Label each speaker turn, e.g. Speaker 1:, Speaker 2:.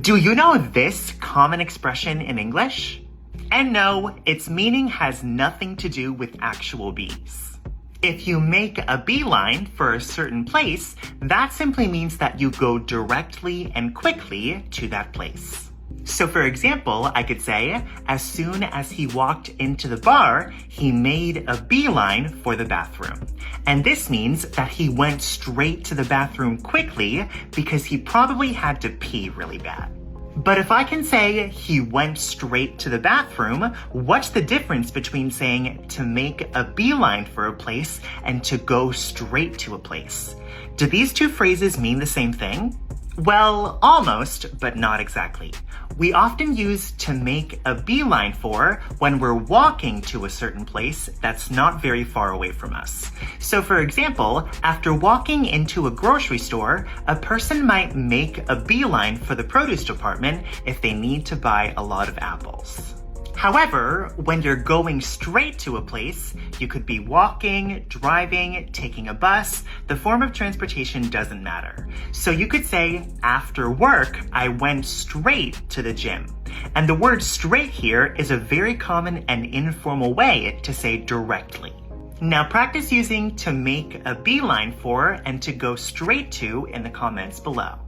Speaker 1: Do you know this common expression in English? And no, its meaning has nothing to do with actual bees. If you make a beeline for a certain place, that simply means that you go directly and quickly to that place. So for example, I could say, as soon as he walked into the bar, he made a beeline for the bathroom. And this means that he went straight to the bathroom quickly because he probably had to pee really bad. But if I can say he went straight to the bathroom, what's the difference between saying to make a beeline for a place and to go straight to a place? Do these two phrases mean the same thing? Well, almost, but not exactly. We often use to make a beeline for when we're walking to a certain place that's not very far away from us. So for example, after walking into a grocery store, a person might make a beeline for the produce department if they need to buy a lot of apples. However, when you're going straight to a place, you could be walking, driving, taking a bus. The form of transportation doesn't matter. So you could say, after work, I went straight to the gym. And the word straight here is a very common and informal way to say directly. Now practice using to make a beeline for and to go straight to in the comments below.